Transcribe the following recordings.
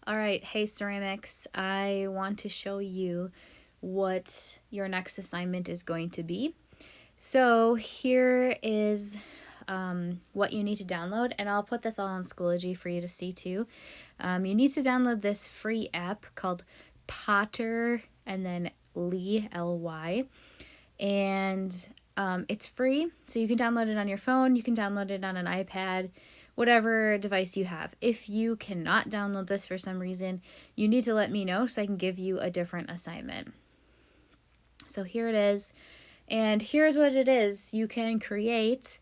All right, hey ceramics, I want to show you what your next assignment is going to be. So here is what you need to download, and I'll put this all on Schoology for you to see too. You need to download this free app called Potter and then Lee, Ly, and it's free, so you can download it on your phone, you can download it on an iPad, whatever device you have. If you cannot download this for some reason, you need to let me know so I can give you a different assignment. So here it is, and here's what it is. You can create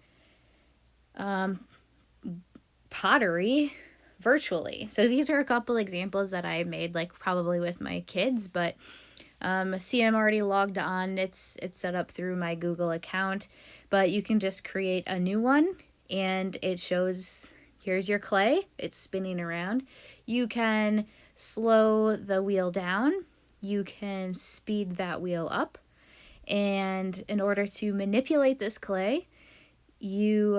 pottery virtually. So these are a couple examples that I made, like probably with my kids, but see, I'm already logged on. It's set up through my Google account, but you can just create a new one, and it shows here's your clay. It's spinning around. You can slow the wheel down. You can speed that wheel up. And in order to manipulate this clay, you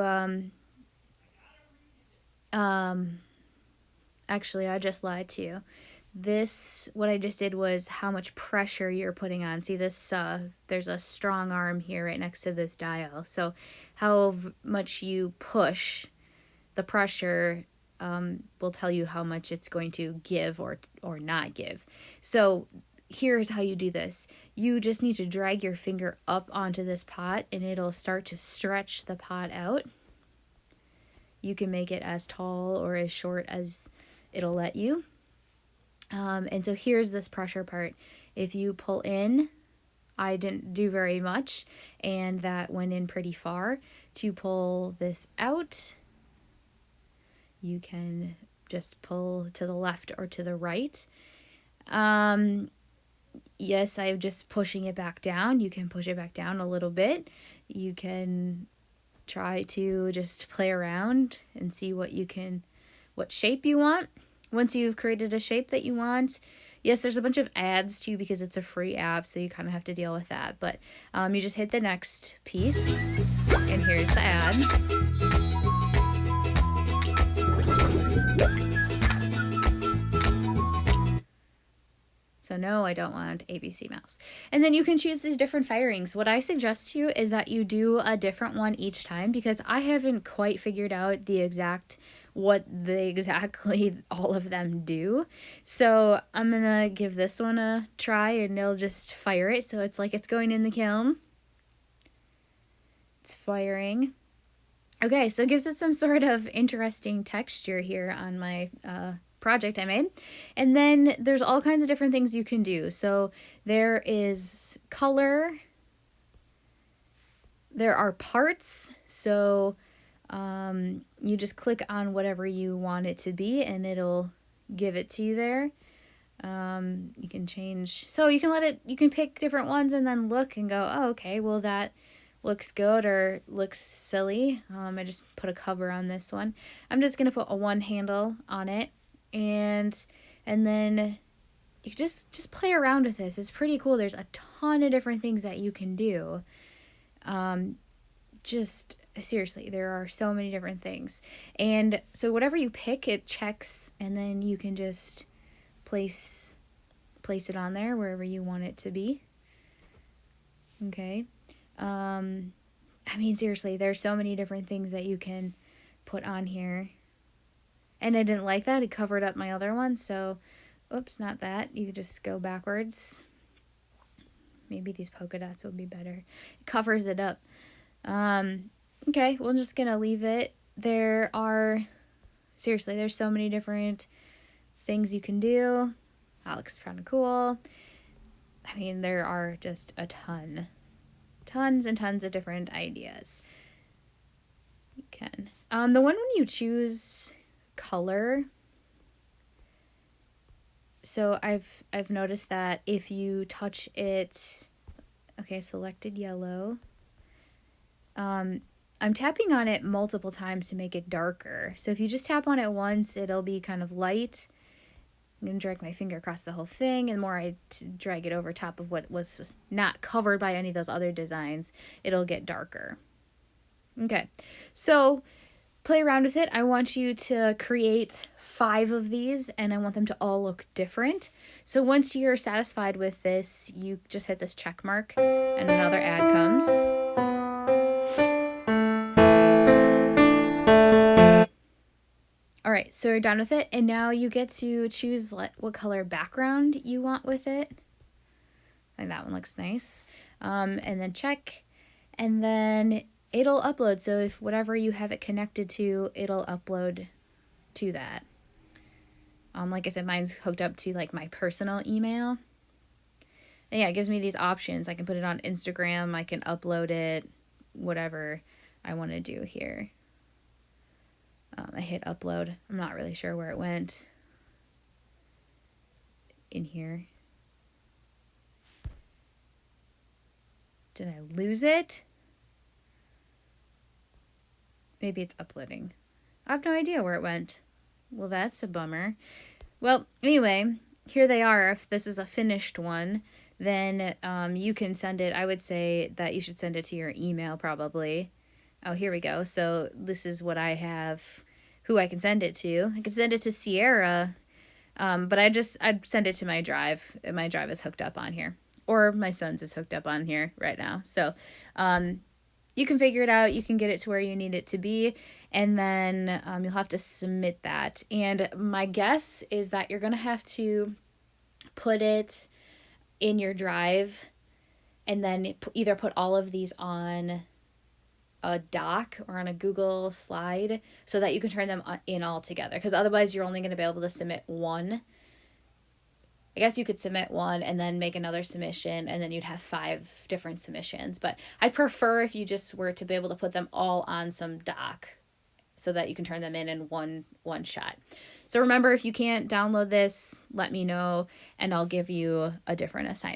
actually, I just lied to you. This, what I just did was how much pressure you're putting on. See this, there's a strong arm here right next to this dial. So how much you push, the pressure will tell you how much it's going to give or not give. So here's how you do this. You just need to drag your finger up onto this pot, and it'll start to stretch the pot out. You can make it as tall or as short as it'll let you. And so here's this pressure part. If you pull in, I didn't do very much, and that went in pretty far. To pull this out, you can just pull to the left or to the right. Yes, I'm just pushing it back down. You can push it back down a little bit. You can try to just play around and see what shape you want. Once you've created a shape that you want, yes, there's a bunch of ads too because it's a free app, so you kind of have to deal with that. But you just hit the next piece, and here's the ad. So no, I don't want ABC mouse. And then you can choose these different firings. What I suggest to you is that you do a different one each time, because I haven't quite figured out what exactly all of them do. So I'm gonna give this one a try, and it'll just fire it. So it's like it's going in the kiln. It's firing. Okay, so it gives it some sort of interesting texture here on my project I made. And then there's all kinds of different things you can do. So there is color. There are parts. So you just click on whatever you want it to be, and it'll give it to you there. You can change. So you can pick different ones and then look and go, oh, okay, well, that looks good or looks silly. I just put a cover on this one. I'm just going to put a one handle on it. And then you just play around with this. It's pretty cool. There's a ton of different things that you can do. Just seriously, there are so many different things. And so whatever you pick, it checks, and then you can just place it on there wherever you want it to be. Okay. I mean, seriously, there's so many different things that you can put on here. And I didn't like that. It covered up my other one. So, oops, not that. You could just go backwards. Maybe these polka dots will be better. It covers it up. Okay, well, I'm just going to leave it. There's so many different things you can do. That looks kind of cool. I mean, there are just a tons and tons of different ideas. You can. The one when you choose color, so I've noticed that if you touch it, okay, selected yellow, I'm tapping on it multiple times to make it darker. So if you just tap on it once, it'll be kind of light. I'm going to drag my finger across the whole thing, and the more I drag it over top of what was not covered by any of those other designs, it'll get darker. Okay, so play around with it. I want you to create 5 of these, and I want them to all look different. So once you're satisfied with this, you just hit this check mark and another ad comes. All right, so you're done with it, and now you get to choose what color background you want with it. I think that one looks nice. And then check, and then it'll upload. So if whatever you have it connected to, it'll upload to that. Like I said, mine's hooked up to like my personal email. And yeah, it gives me these options. I can put it on Instagram. I can upload it, whatever I want to do here. I hit upload. I'm not really sure where it went in here. Did I lose it? Maybe it's uploading. I have no idea where it went. Well, that's a bummer. Well, anyway, here they are. If this is a finished one, then you can send it. I would say that you should send it to your email probably. Oh, here we go. So this is what I have, who I can send it to. I can send it to Sierra, but I'd send it to my drive. My drive is hooked up on here. Or my son's is hooked up on here right now. So you can figure it out. You can get it to where you need it to be. And then you'll have to submit that. And my guess is that you're going to have to put it in your drive and then either put all of these on a doc or on a Google slide so that you can turn them in all together. Because otherwise you're only going to be able to submit one. I guess you could submit one and then make another submission, and then you'd have 5 different submissions. But I'd prefer if you just were to be able to put them all on some doc so that you can turn them in one shot. So remember, if you can't download this, let me know, and I'll give you a different assignment.